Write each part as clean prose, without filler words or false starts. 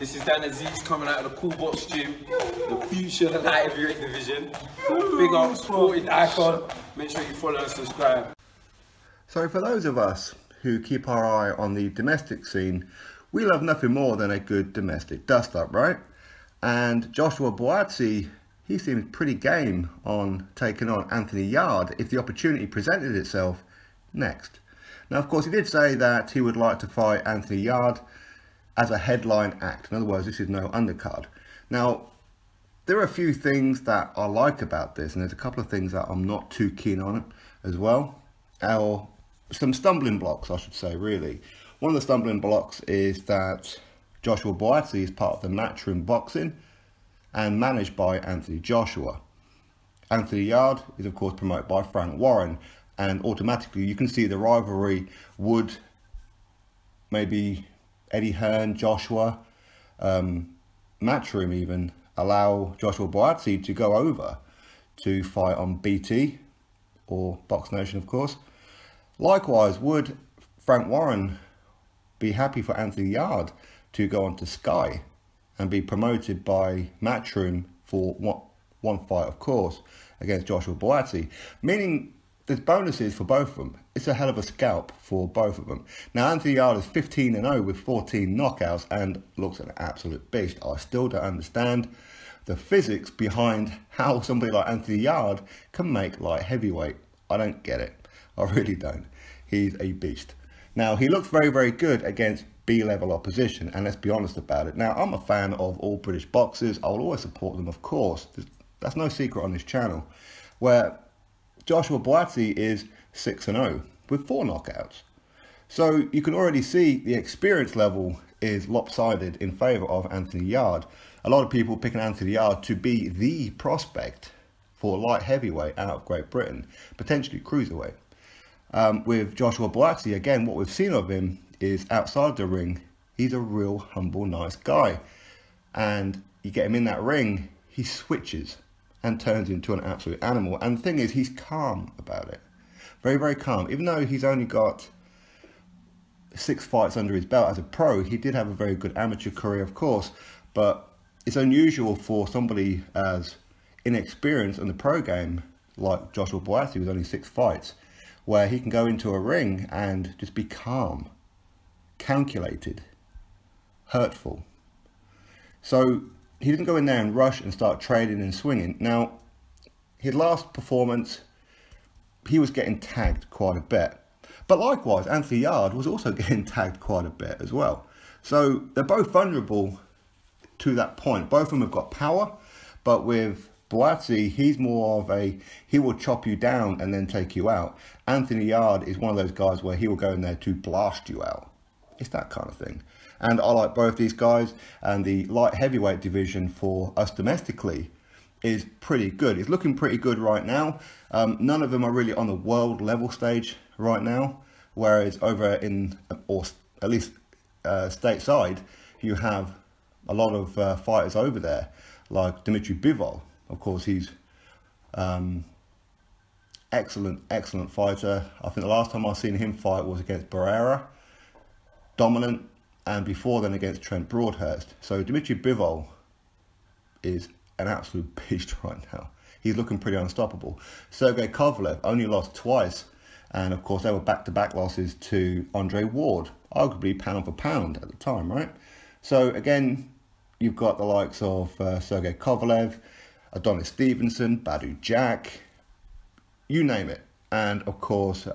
This is Dan Aziz coming out of the Cool Box Gym, the future of the light heavyweight division. Big up, sporting icon. Make sure you follow and subscribe. So for those of us who keep our eye on the domestic scene, we love nothing more than a good domestic dust-up, right? And Joshua Buatsi, he seems pretty game on taking on Anthony Yarde if the opportunity presented itself next. Now, of course, he did say that he would like to fight Anthony Yarde as a headline act. In other words, this is no undercard. Now, there are a few things that I like about this, and there's a couple of things that I'm not too keen on as well. Or some stumbling blocks, I should say, really. One of the stumbling blocks is that Joshua Buatsi is part of the Matchroom Boxing and managed by Anthony Joshua. Anthony Yarde is, of course, promoted by Frank Warren, and automatically you can see the rivalry would maybe Eddie Hearn, Joshua, Matchroom even, allow Joshua Buatsi to go over to fight on BT, or Box Nation, of course. Likewise, would Frank Warren be happy for Anthony Yarde to go on to Sky and be promoted by Matchroom for one fight, of course, against Joshua Buatsi? Meaning there's bonuses for both of them. It's a hell of a scalp for both of them. Now, Anthony Yarde is 15-0 with 14 knockouts and looks an absolute beast. I still don't understand the physics behind how somebody like Anthony Yarde can make light heavyweight. I don't get it. I really don't. He's a beast. Now, he looks very, very good against B-level opposition, and let's be honest about it. Now, I'm a fan of all British boxers. I will always support them, of course. That's no secret on this channel. Where Joshua Buatsi is 6-0 with 4 knockouts. So you can already see the experience level is lopsided in favour of Anthony Yarde. A lot of people picking Anthony Yarde to be the prospect for light heavyweight out of Great Britain, potentially cruiserweight. With Joshua Buatsi, again, what we've seen of him is outside the ring, he's a real humble, nice guy. And you get him in that ring, he switches and turns into an absolute animal. And the thing is, he's calm about it. Very, very calm. Even though he's only got 6 fights under his belt as a pro, he did have a very good amateur career, of course. But it's unusual for somebody as inexperienced in the pro game, like Joshua Buatsi with only 6 fights, where he can go into a ring and just be calm, calculated, hurtful. So he didn't go in there and rush and start trading and swinging. Now, his last performance, he was getting tagged quite a bit. But likewise, Anthony Yarde was also getting tagged quite a bit as well. So they're both vulnerable to that point. Both of them have got power, but with Buatsi, he's more of a, he will chop you down and then take you out. Anthony Yarde is one of those guys where he will go in there to blast you out. It's that kind of thing. And I like both these guys, and the light heavyweight division for us domestically is pretty good. It's looking pretty good right now. None of them are really on the world level stage right now, whereas over in, or at least stateside, you have a lot of fighters over there, like Dimitri Bivol. Of course, he's excellent fighter. I think the last time I've seen him fight was against Barrera, dominant, and before then against Trent Broadhurst. So Dimitri Bivol is an absolute beast right now. He's looking pretty unstoppable. Sergey Kovalev only lost twice, and of course they were back-to-back losses to Andre Ward, arguably pound for pound at the time, right? So again, you've got the likes of Sergey Kovalev, Adonis Stevenson, Badu Jack, you name it. And of course,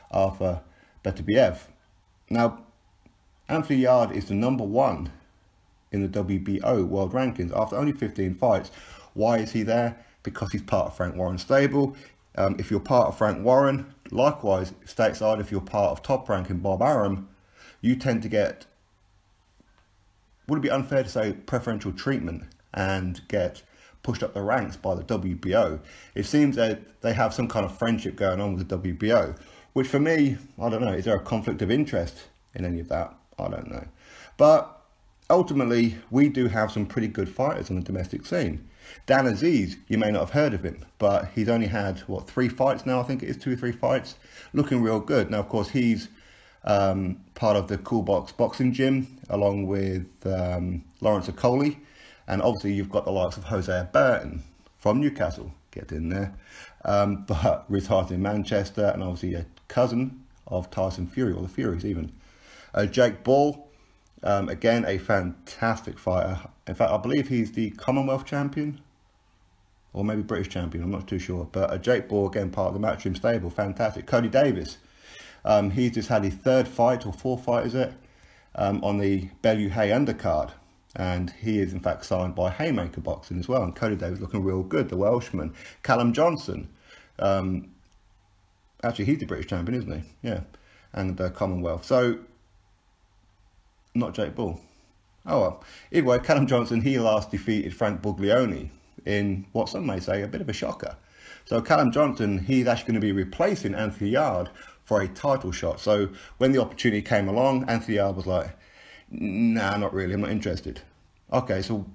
Arthur Beterbiev. Now, Anthony Yarde is the #1 in the WBO world rankings after only 15 fights. Why is he there? Because he's part of Frank Warren's stable. If you're part of Frank Warren, likewise, stateside, if you're part of Top Rank and Bob Arum, you tend to get, would it be unfair to say, preferential treatment and get pushed up the ranks by the WBO. It seems that they have some kind of friendship going on with the WBO, which for me, I don't know, is there a conflict of interest in any of that? I don't know. But ultimately, we do have some pretty good fighters on the domestic scene. Dan Aziz, you may not have heard of him, but he's only had, what, 3 fights now? I think it is 2 or 3 fights. Looking real good. Now, of course, he's part of the Cool Box boxing gym, along with Lawrence Okoli. And obviously you've got the likes of Hosea Burton from Newcastle, get in there, but retired in Manchester, and obviously a cousin of Tyson Fury, or the Furies even. Jake Paul, again, a fantastic fighter. In fact, I believe he's the Commonwealth champion, or maybe British champion, I'm not too sure. But Jake Paul, again, part of the Matchroom stable, fantastic. Cody Davis, he's just had his third fight, or fourth fight, is it, on the Bellew Hay undercard. And he is, in fact, signed by Haymaker Boxing as well. And Cody Davis looking real good, the Welshman. Callum Johnson, actually, he's the British champion, isn't he? Yeah, and the Commonwealth. So, not Jake Paul. Oh well. Either way, Callum Johnson, he last defeated Frank Buglioni in what some may say a bit of a shocker. So Callum Johnson, he's actually going to be replacing Anthony Yarde for a title shot. So when the opportunity came along, Anthony Yarde was like, nah, not really, I'm not interested. Okay, so,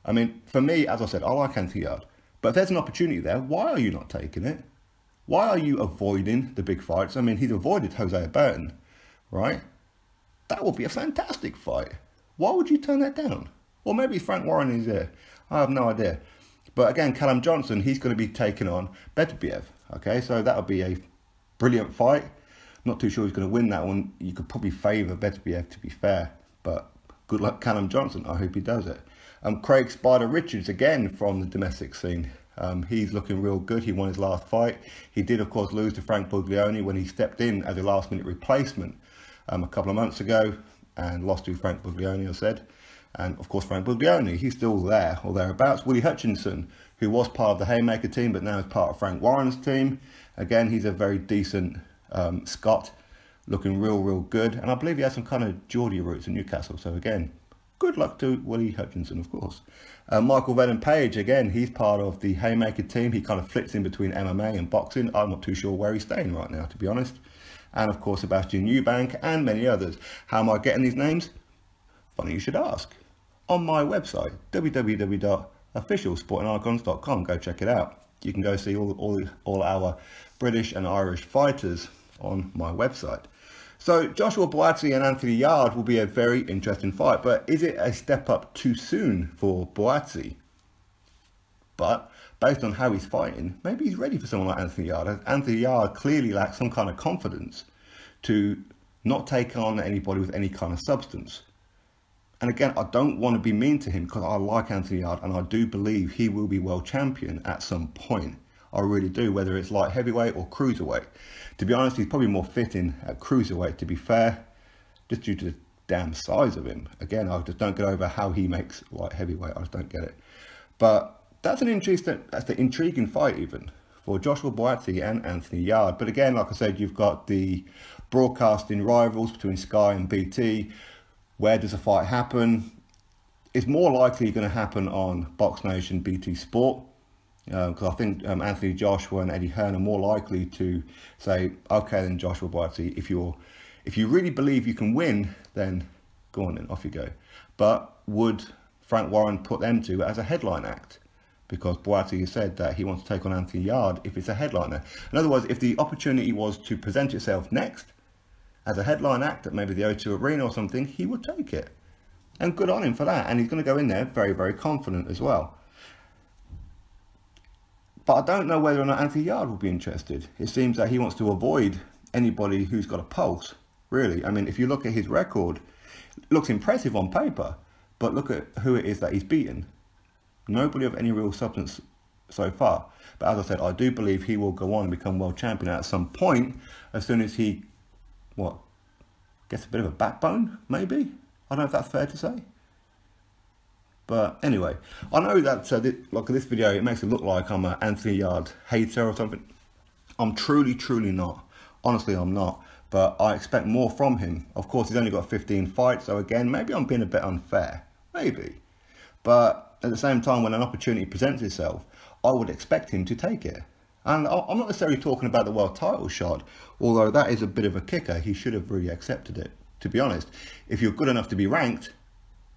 I mean, for me, as I said, I like Anthony Yarde. But if there's an opportunity there, why are you not taking it? Why are you avoiding the big fights? I mean, he's avoided Hosea Burton, right? That would be a fantastic fight. Why would you turn that down? Or maybe Frank Warren is there. I have no idea. But again, Callum Johnson, he's going to be taking on Beterbiev. Okay, so that would be a brilliant fight. Not too sure who's going to win that one. You could probably favour Beterbiev, to be fair. But good luck, Callum Johnson. I hope he does it. Craig Spider Richards, again, from the domestic scene. He's looking real good. He won his last fight. He did, of course, lose to Frank Buglioni when he stepped in as a last-minute replacement a couple of months ago, and lost to Frank Buglioni, I said. And, of course, Frank Buglioni, he's still there, or thereabouts. Willie Hutchinson, who was part of the Haymaker team, but now is part of Frank Warren's team. Again, he's a very decent Scot, looking real good. And I believe he has some kind of Geordie roots in Newcastle. So, again, good luck to Willie Hutchinson, of course. Michael Venom Page, again, he's part of the Haymaker team. He kind of flips in between MMA and boxing. I'm not too sure where he's staying right now, to be honest. And, of course, Sebastian Eubank and many others. How am I getting these names? Funny you should ask. On my website, www.officialsportingargons.com. Go check it out. You can go see all our British and Irish fighters on my website. So Joshua Buatsi and Anthony Yarde will be a very interesting fight. But is it a step up too soon for Buatsi? But based on how he's fighting, maybe he's ready for someone like Anthony Yarde. Anthony Yarde clearly lacks some kind of confidence to not take on anybody with any kind of substance. And again, I don't want to be mean to him because I like Anthony Yarde and I do believe he will be world champion at some point. I really do, whether it's light heavyweight or cruiserweight. To be honest, he's probably more fitting at cruiserweight, to be fair, just due to the damn size of him. Again, I just don't get over how he makes light heavyweight. I just don't get it. But that's an intriguing fight even for Joshua Buatsi and Anthony Yarde. But again, like I said, you've got the broadcasting rivals between Sky and BT. Where does the fight happen? It's more likely going to happen on Box Nation BT Sport. Because I think Anthony Joshua and Eddie Hearn are more likely to say, okay then Joshua Buatsi, if you really believe you can win, then go on then, off you go. But would Frank Warren put them two as a headline act? Because Buatsi has said that he wants to take on Anthony Yarde if it's a headliner. In other words, if the opportunity was to present itself next as a headline act at maybe the O2 Arena or something, he would take it. And good on him for that. And he's going to go in there very confident as well. But I don't know whether or not Anthony Yarde will be interested. It seems that he wants to avoid anybody who's got a pulse, really. I mean, if you look at his record, it looks impressive on paper, but look at who it is that he's beaten. Nobody of any real substance so far. But as I said, I do believe he will go on and become world champion at some point, as soon as he, gets a bit of a backbone, maybe? I don't know if that's fair to say. But anyway, I know that like this video, it makes it look like I'm an Anthony Yarde hater or something. I'm truly not. Honestly, I'm not. But I expect more from him. Of course, he's only got 15 fights. So again, maybe I'm being a bit unfair. Maybe. But at the same time, when an opportunity presents itself, I would expect him to take it. And I'm not necessarily talking about the world title shot, although that is a bit of a kicker. He should have really accepted it, to be honest. If you're good enough to be ranked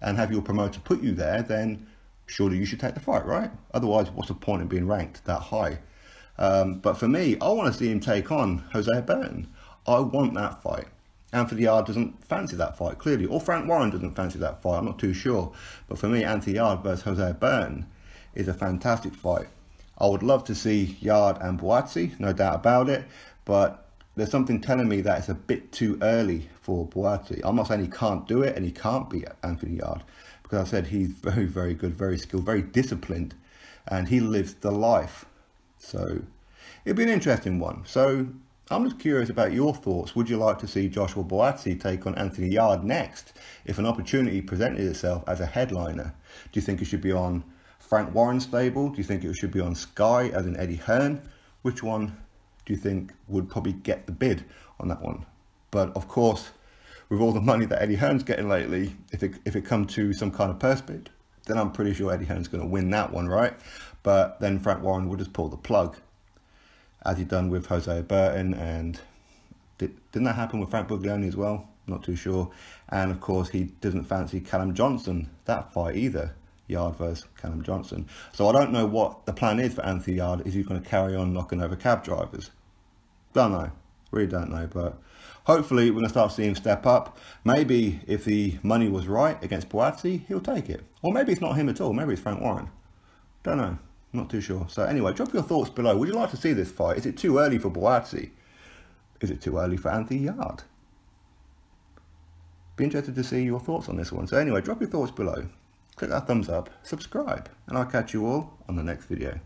and have your promoter put you there, then surely you should take the fight, right? Otherwise, what's the point of being ranked that high? But for me, I want to see him take on Hosea Burton. I want that fight. Anthony Yarde doesn't fancy that fight, clearly. Or Frank Warren doesn't fancy that fight, I'm not too sure. But for me, Anthony Yarde versus Jose Burton is a fantastic fight. I would love to see Yarde and Buatsi, no doubt about it. But there's something telling me that it's a bit too early for Buatsi. I'm not saying he can't do it and he can't beat Anthony Yarde. Because I said he's very, very good, very skilled, very disciplined. And he lives the life. So it'd be an interesting one. So I'm just curious about your thoughts. Would you like to see Joshua Buatsi take on Anthony Yarde next if an opportunity presented itself as a headliner? Do you think it should be on Frank Warren's stable? Do you think it should be on Sky as in Eddie Hearn? Which one do you think would probably get the bid on that one? But of course, with all the money that Eddie Hearn's getting lately, if it comes to some kind of purse bid, then I'm pretty sure Eddie Hearn's going to win that one, right? But then Frank Warren would just pull the plug, as he done with Jose Burton, and didn't that happen with Frank Buglioni as well? Not too sure. And of course, he doesn't fancy Callum Johnson, that fight either, Yarde versus Callum Johnson. So I don't know what the plan is for Anthony Yarde. Is he going to carry on knocking over cab drivers? Don't know, really don't know, but hopefully we're going to start seeing him step up. Maybe if the money was right against Buatsi, he'll take it. Or maybe it's not him at all, maybe it's Frank Warren. Don't know, not too sure. So anyway, drop your thoughts below. Would you like to see this fight? Is it too early for Buatsi? Is it too early for Anthony Yarde? Be interested to see your thoughts on this one. So anyway, drop your thoughts below. Click that thumbs up, subscribe, and I'll catch you all on the next video.